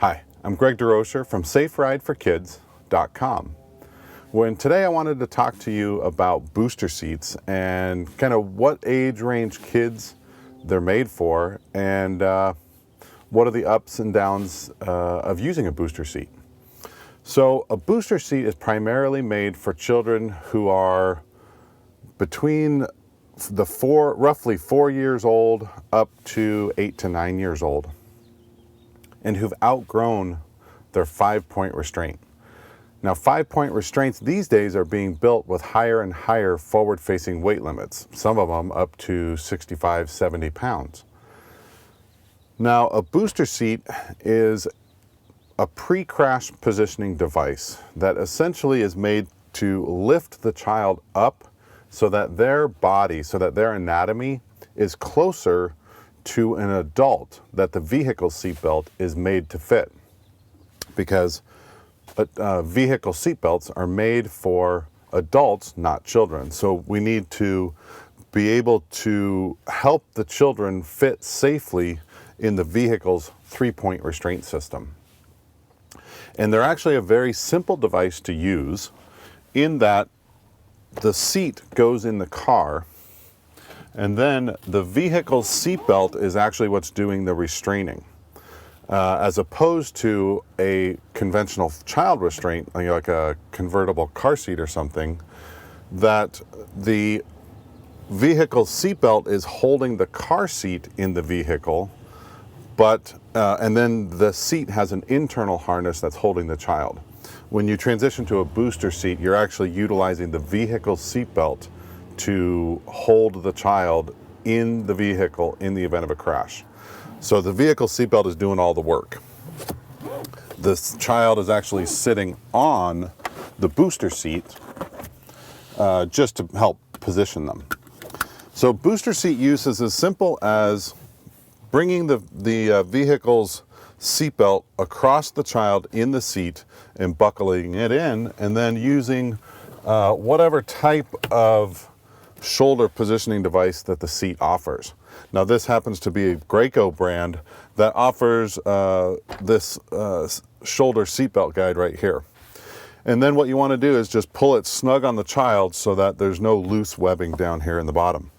Hi, I'm Greg DeRocher from SafeRideForKids.com. Today I wanted to talk to you about booster seats and kind of what age range kids they're made for, and what are the ups and downs of using a booster seat. So a booster seat is primarily made for children who are between roughly 4 years old up to 8 to 9 years old, and who've outgrown their 5-point restraint. Now, 5-point restraints these days are being built with higher and higher forward-facing weight limits, some of them up to 65, 70 pounds. Now, a booster seat is a pre-crash positioning device that essentially is made to lift the child up so that their body, so that their anatomy is closer to an adult that the vehicle seatbelt is made to fit. Because vehicle seatbelts are made for adults, not children. So we need to be able to help the children fit safely in the vehicle's 3-point restraint system. And they're actually a very simple device to use in that the seat goes in the car, and then the vehicle's seatbelt is actually what's doing the restraining. As opposed to a conventional child restraint, like a convertible car seat or something, that the vehicle's seatbelt is holding the car seat in the vehicle, and then the seat has an internal harness that's holding the child. When you transition to a booster seat, you're actually utilizing the vehicle seatbelt to hold the child in the vehicle in the event of a crash. So the vehicle seatbelt is doing all the work. This child is actually sitting on the booster seat just to help position them. So booster seat use is as simple as bringing the vehicle's seatbelt across the child in the seat and buckling it in, and then using whatever type of shoulder positioning device that the seat offers. Now, this happens to be a Graco brand that offers this shoulder seatbelt guide right here. And then what you want to do is just pull it snug on the child so that there's no loose webbing down here in the bottom.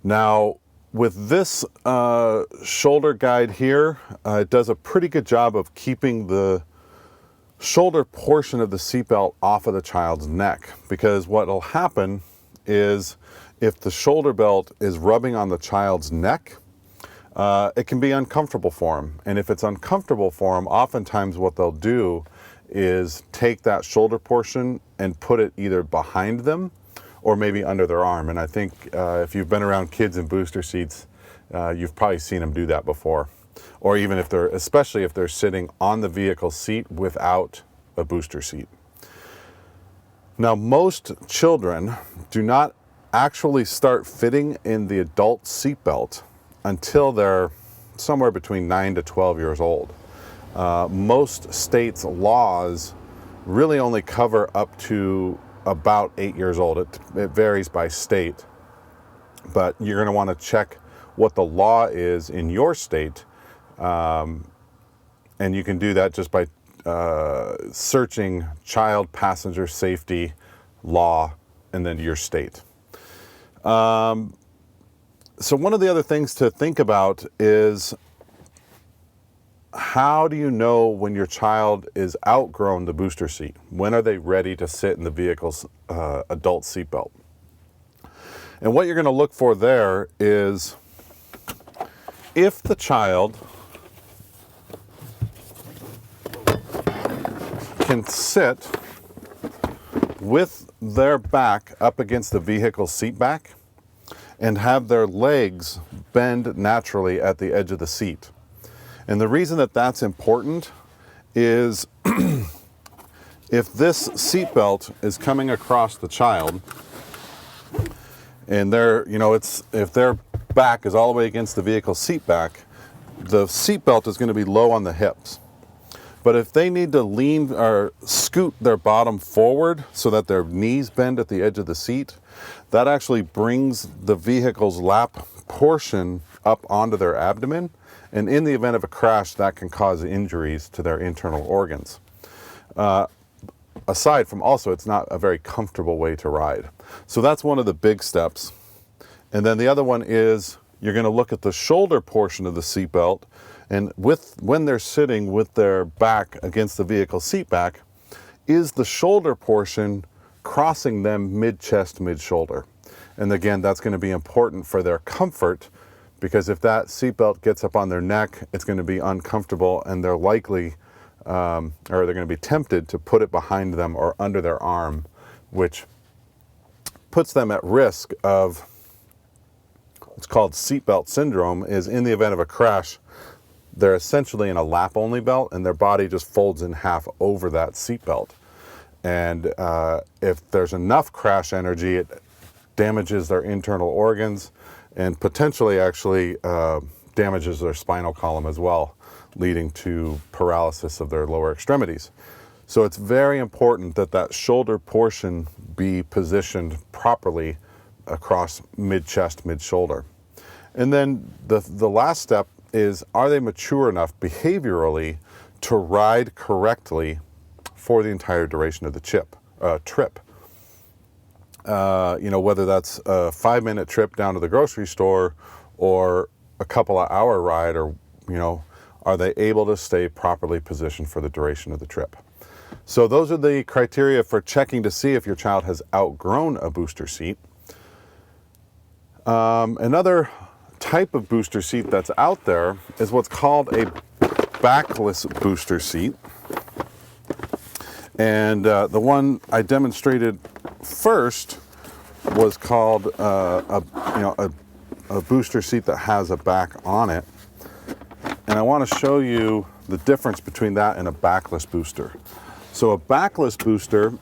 Now, with this shoulder guide here, it does a pretty good job of keeping the shoulder portion of the seatbelt off of the child's neck, because what will happen is if the shoulder belt is rubbing on the child's neck, it can be uncomfortable for them. And if it's uncomfortable for them, oftentimes what they'll do is take that shoulder portion and put it either behind them or maybe under their arm. And I think if you've been around kids in booster seats, you've probably seen them do that before. Or even especially if they're sitting on the vehicle seat without a booster seat. Now, most children do not actually start fitting in the adult seatbelt until they're somewhere between 9 to 12 years old. Most states' laws really only cover up to about 8 years old. It varies by state, but you're going to want to check what the law is in your state, and you can do that just by searching child passenger safety law and then your state. So one of the other things to think about is, how do you know when your child is outgrown the booster seat? When are they ready to sit in the vehicle's adult seatbelt? And what you're going to look for there is if the child can sit with their back up against the vehicle seat back and have their legs bend naturally at the edge of the seat. And the reason that that's important is if this seatbelt is coming across the child and if their back is all the way against the vehicle seat back, the seatbelt is going to be low on the hips. But if they need to lean or scoot their bottom forward so that their knees bend at the edge of the seat, that actually brings the vehicle's lap portion up onto their abdomen And in the event of a crash, that can cause injuries to their internal organs. Aside from also, it's not a very comfortable way to ride. So that's one of the big steps. And then the other one is you're going to look at the shoulder portion of the seatbelt, and when they're sitting with their back against the vehicle seat back, is the shoulder portion crossing them mid-chest, mid-shoulder? And again, that's going to be important for their comfort, because if that seatbelt gets up on their neck, it's going to be uncomfortable, and they're likely, or they're going to be tempted to put it behind them or under their arm, which puts them at risk of what's called seatbelt syndrome. Is in the event of a crash, they're essentially in a lap-only belt, and their body just folds in half over that seatbelt. And if there's enough crash energy, it damages their internal organs and potentially actually damages their spinal column as well, leading to paralysis of their lower extremities. So it's very important that that shoulder portion be positioned properly across mid-chest, mid-shoulder. And then the last step is, are they mature enough behaviorally to ride correctly for the entire duration of the trip? You know, whether that's a 5-minute trip down to the grocery store or a couple of hour ride, or, you know, are they able to stay properly positioned for the duration of the trip? So those are the criteria for checking to see if your child has outgrown a booster seat. Another type of booster seat that's out there is what's called a backless booster seat. And the one I demonstrated first was called a booster seat that has a back on it. And I want to show you the difference between that and a backless booster. So a backless booster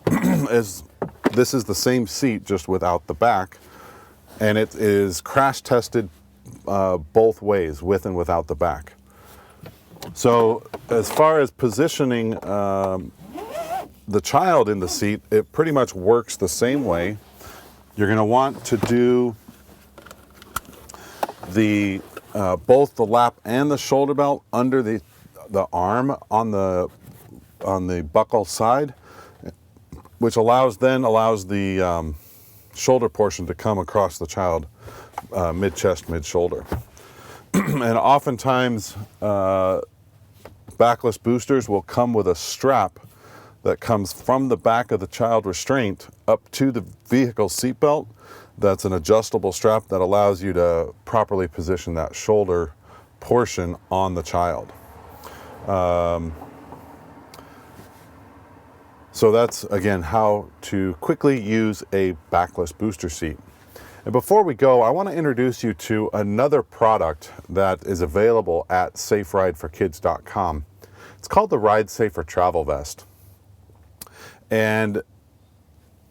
is the same seat, just without the back, and it is crash tested both ways, with and without the back. So as far as positioning the child in the seat, it pretty much works the same way. You're going to want to do the both the lap and the shoulder belt under the arm on the buckle side, which allows the shoulder portion to come across the child mid-chest, mid-shoulder. And oftentimes backless boosters will come with a strap that comes from the back of the child restraint up to the vehicle seatbelt. That's an adjustable strap that allows you to properly position that shoulder portion on the child. So that's, again, how to quickly use a backless booster seat. And before we go, I want to introduce you to another product that is available at SafeRideForKids.com. It's called the Ride Safer Travel Vest. And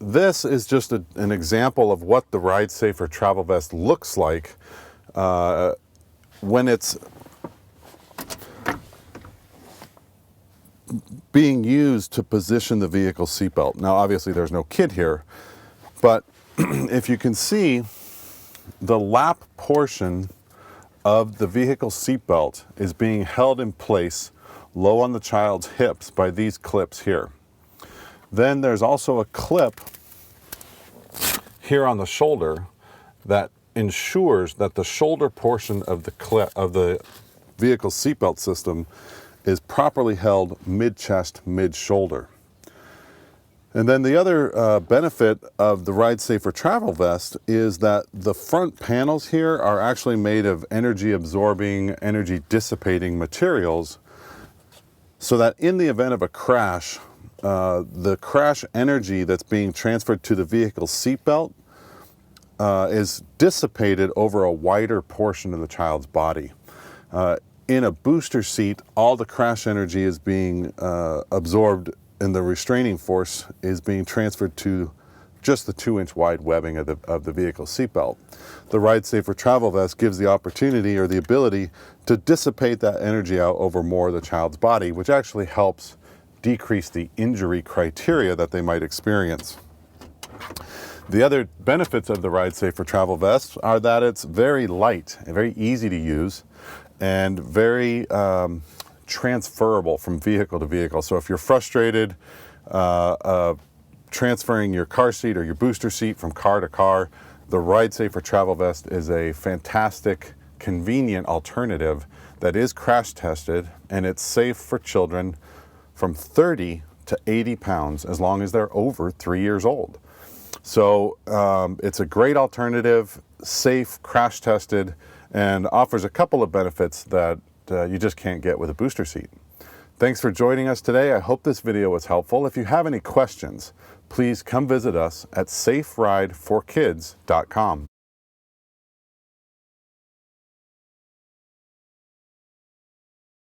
this is just an example of what the Ride Safer Travel Vest looks like when it's being used to position the vehicle seatbelt. Now, obviously there's no kid here, but if you can see, the lap portion of the vehicle seatbelt is being held in place low on the child's hips by these clips here. Then there's also a clip here on the shoulder that ensures that the shoulder portion of the vehicle seatbelt system is properly held mid-chest, mid-shoulder. And then the other benefit of the Ride Safer Travel Vest is that the front panels here are actually made of energy absorbing, energy dissipating materials, so that in the event of a crash, the crash energy that's being transferred to the vehicle seatbelt is dissipated over a wider portion of the child's body. In a booster seat, all the crash energy is being absorbed, and the restraining force is being transferred to just the 2-inch wide webbing of the vehicle seatbelt. The Ride Safer Travel Vest gives the opportunity or the ability to dissipate that energy out over more of the child's body, which actually helps decrease the injury criteria that they might experience. The other benefits of the Ride Safer Travel Vest are that it's very light and very easy to use, and very transferable from vehicle to vehicle. So if you're frustrated transferring your car seat or your booster seat from car to car, the Ride Safer Travel Vest is a fantastic, convenient alternative that is crash tested, and it's safe for children from 30 to 80 pounds as long as they're over 3 years old. So it's a great alternative, safe, crash tested, and offers a couple of benefits that you just can't get with a booster seat. Thanks for joining us today. I hope this video was helpful. If you have any questions, please come visit us at saferideforkids.com.